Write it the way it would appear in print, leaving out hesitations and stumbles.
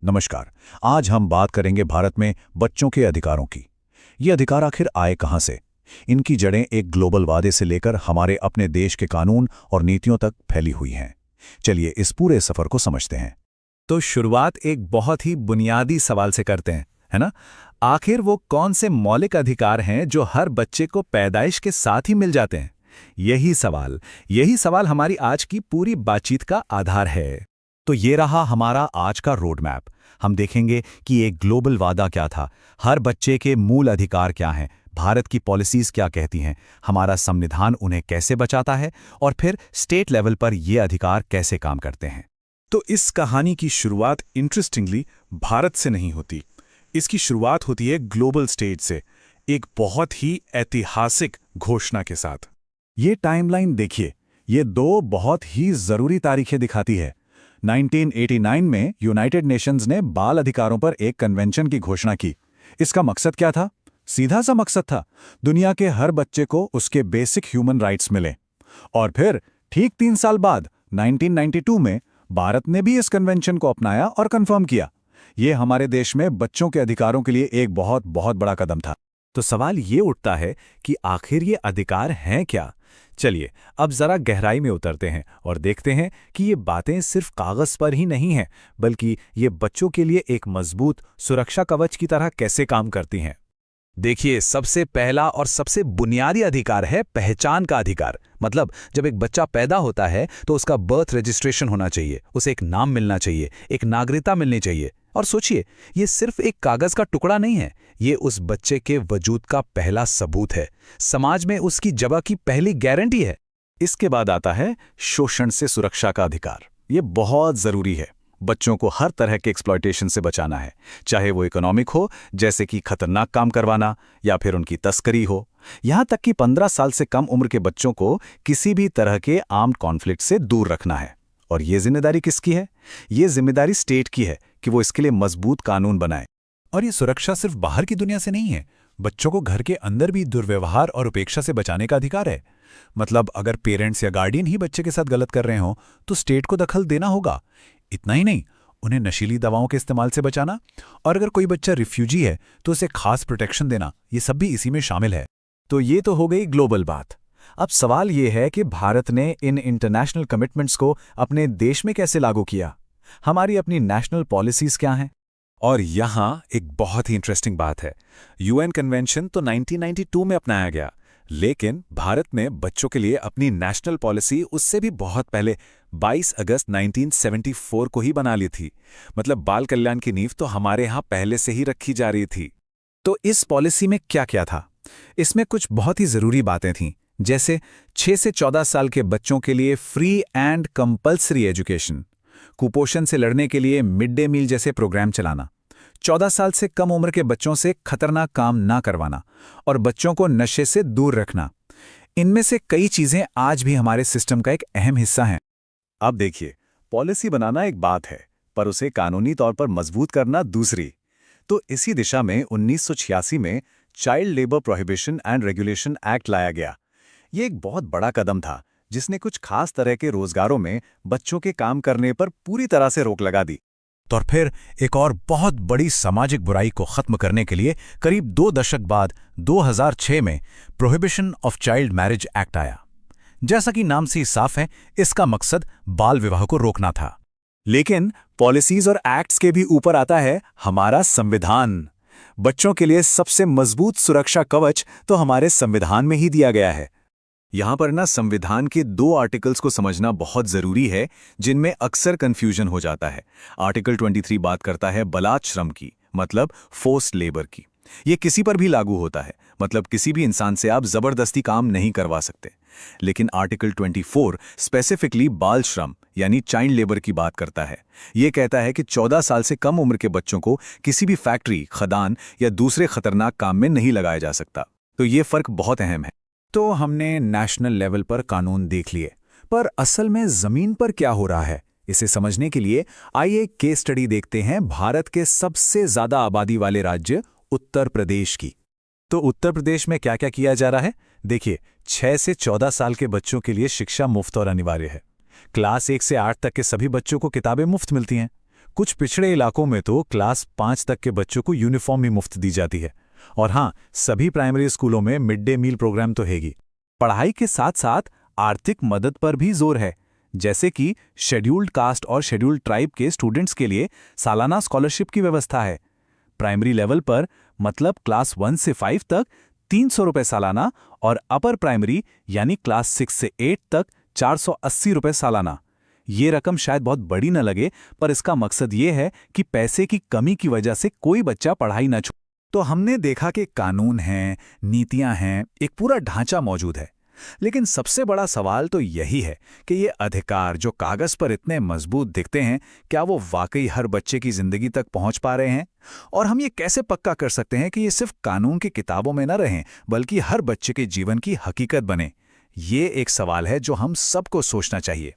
नमस्कार। आज हम बात करेंगे भारत में बच्चों के अधिकारों की। ये अधिकार आखिर आए कहाँ से? इनकी जड़ें एक ग्लोबल वादे से लेकर हमारे अपने देश के कानून और नीतियों तक फैली हुई हैं। चलिए इस पूरे सफर को समझते हैं। तो शुरुआत एक बहुत ही बुनियादी सवाल से करते हैं, है ना? आखिर वो कौन से मौलिक अधिकार हैं जो हर बच्चे को पैदाइश के साथ ही मिल जाते हैं? यही सवाल हमारी आज की पूरी बातचीत का आधार है। तो ये रहा हमारा आज का रोड मैप। हम देखेंगे कि एक ग्लोबल वादा क्या था, हर बच्चे के मूल अधिकार क्या हैं, भारत की पॉलिसीज क्या कहती हैं, हमारा संविधान उन्हें कैसे बचाता है और फिर स्टेट लेवल पर ये अधिकार कैसे काम करते हैं। तो इस कहानी की शुरुआत इंटरेस्टिंगली भारत से नहीं होती। इसकी शुरुआत होती है ग्लोबल स्टेज से, एक बहुत ही ऐतिहासिक घोषणा के साथ। ये टाइमलाइन देखिए, ये दो बहुत ही जरूरी तारीखें दिखाती है। 1989 में यूनाइटेड नेशंस ने बाल अधिकारों पर एक कन्वेंशन की घोषणा की। इसका मकसद क्या था? सीधा सा मकसद था, दुनिया के हर बच्चे को उसके बेसिक ह्यूमन राइट्स मिले। और फिर ठीक 3 साल बाद 1992 में भारत ने भी इस कन्वेंशन को अपनाया और कंफर्म किया। ये हमारे देश में बच्चों के अधिकारों के लिए एक बहुत बहुत बड़ा कदम था। तो सवाल ये उठता है कि आखिर ये अधिकार हैं क्या? चलिए अब जरा गहराई में उतरते हैं और देखते हैं कि ये बातें सिर्फ कागज पर ही नहीं हैं, बल्कि ये बच्चों के लिए एक मजबूत सुरक्षा कवच की तरह कैसे काम करती हैं। देखिए, सबसे पहला और सबसे बुनियादी अधिकार है पहचान का अधिकार। मतलब जब एक बच्चा पैदा होता है तो उसका बर्थ रजिस्ट्रेशन होना चाहिए, उसे एक नाम मिलना चाहिए, एक नागरिकता मिलनी चाहिए। और सोचिए, ये सिर्फ एक कागज का टुकड़ा नहीं है, ये उस बच्चे के वजूद का पहला सबूत है, समाज में उसकी जगह की पहली गारंटी है। इसके बाद आता है शोषण से सुरक्षा का अधिकार। ये बहुत जरूरी है। बच्चों को हर तरह के एक्सप्लॉयटेशन से बचाना है, चाहे वो इकोनॉमिक हो, जैसे कि खतरनाक काम करवाना, या फिर उनकी तस्करी हो। यहां तक कि 15 साल से कम उम्र के बच्चों को किसी भी तरह के आर्म्ड कॉन्फ्लिक्ट से दूर रखना है। और ये जिम्मेदारी किसकी है? ये जिम्मेदारी स्टेट की है कि वो इसके लिए मजबूत कानून बनाए। और ये सुरक्षा सिर्फ बाहर की दुनिया से नहीं है, बच्चों को घर के अंदर भी दुर्व्यवहार और उपेक्षा से बचाने का अधिकार है। मतलब अगर पेरेंट्स या गार्डियन ही बच्चे के साथ गलत कर रहे हों तो स्टेट को दखल देना होगा। इतना ही नहीं, उन्हें नशीली दवाओं के इस्तेमाल से बचाना, और अगर कोई बच्चा रिफ्यूजी है तो उसे खास प्रोटेक्शन देना, ये सब भी इसी में शामिल है। तो ये तो हो गई ग्लोबल बात। अब सवाल ये है कि भारत ने इन इंटरनेशनल कमिटमेंट्स को अपने देश में कैसे लागू किया? हमारी अपनी नेशनल पॉलिसीज क्या हैं? और यहाँ एक बहुत ही इंटरेस्टिंग बात है। यूएन कन्वेंशन तो 1992 में अपनाया गया, लेकिन भारत ने बच्चों के लिए अपनी नेशनल पॉलिसी उससे भी बहुत पहले 22 अगस्त 1974 को ही बना ली थी। मतलब बाल कल्याण की नींव तो हमारे यहाँ पहले से ही रखी जा रही थी। तो इस पॉलिसी में क्या क्या था? इसमें कुछ बहुत ही जरूरी बातें थीं, जैसे 6 से 14 साल के बच्चों के लिए फ्री एंड कंपल्सरी एजुकेशन, कुपोषण से लड़ने के लिए मिड डे मील जैसे प्रोग्राम चलाना, 14 साल से कम उम्र के बच्चों से खतरनाक काम ना करवाना, और बच्चों को नशे से दूर रखना। इनमें से कई चीजें आज भी हमारे सिस्टम का एक अहम हिस्सा हैं। अब देखिए, पॉलिसी बनाना एक बात है, पर उसे कानूनी तौर पर मजबूत करना दूसरी। तो इसी दिशा में 1986 में child labour prohibition and regulation act लाया गया। ये एक बहुत बड़ा कदम था, जिसने कुछ खास तरह के रोजगारों में बच्चों के काम करने पर पूरी तरह से रोक लगा दी। तो फिर एक और बहुत बड़ी सामाजिक बुराई को खत्म करने के लिए करीब 2 दशक बाद 2006 में prohibition of child marriage act आया। जैसा कि नाम से ही साफ है, इसका मकसद बाल विवाह को रोकना था। लेकिन पॉलिसीज और एक्ट्स के भी ऊपर आता है हमारा संविधान। बच्चों के लिए सबसे मजबूत सुरक्षा कवच तो हमारे संविधान में ही दिया गया है। यहां पर संविधान के 2 आर्टिकल्स को समझना बहुत जरूरी है, जिनमें अक्सर कंफ्यूजन हो जाता है। आर्टिकल 23 बात करता है बलात् श्रम की, मतलब फोर्स्ड लेबर की। ये किसी पर भी लागू होता है, मतलब किसी भी इंसान से आप जबरदस्ती काम नहीं करवा सकते। लेकिन आर्टिकल 24 स्पेसिफिकली बाल श्रम यानी चाइल्ड लेबर की बात करता है। ये कहता है कि 14 साल से कम उम्र के बच्चों को किसी भी फैक्ट्री, खदान या दूसरे खतरनाक काम में नहीं लगाया जा सकता। तो ये फर्क बहुत अहम है। तो हमने नेशनल लेवल पर कानून देख लिए, पर असल में जमीन पर क्या हो रहा है, इसे समझने के लिए आइए एक केस स्टडी देखते हैं भारत के सबसे ज्यादा आबादी वाले राज्य उत्तर प्रदेश की। तो उत्तर प्रदेश में क्या क्या किया जा रहा है? देखिए, 6 से 14 साल के बच्चों के लिए शिक्षा मुफ्त और अनिवार्य है। क्लास 1 से 8 तक के सभी बच्चों को किताबें मुफ्त मिलती हैं। कुछ पिछड़े इलाकों में तो क्लास 5 तक के बच्चों को यूनिफॉर्म ही मुफ्त दी जाती है। और हाँ, सभी प्राइमरी स्कूलों में मिड डे मील प्रोग्राम तो हैगी। पढ़ाई के साथ साथ आर्थिक मदद पर भी जोर है, जैसे कि शेड्यूल्ड कास्ट और शेड्यूल्ड ट्राइब के स्टूडेंट्स के लिए सालाना स्कॉलरशिप की व्यवस्था है। प्राइमरी लेवल पर मतलब क्लास 1 से 5 तक 300 रुपये सालाना और अपर प्राइमरी यानी क्लास 6 से 8 तक 480 रुपये सालाना। ये रकम शायद बहुत बड़ी न लगे, पर इसका मकसद ये है कि पैसे की कमी की वजह से कोई बच्चा पढ़ाई न छोड़े। तो हमने देखा कि कानून हैं, नीतियां हैं, एक पूरा ढांचा मौजूद है। लेकिन सबसे बड़ा सवाल तो यही है कि ये अधिकार जो कागज पर इतने मजबूत दिखते हैं, क्या वो वाकई हर बच्चे की जिंदगी तक पहुंच पा रहे हैं? और हम ये कैसे पक्का कर सकते हैं कि ये सिर्फ कानून की किताबों में न रहें, बल्कि हर बच्चे के जीवन की हकीकत बने? ये एक सवाल है जो हम सबको सोचना चाहिए।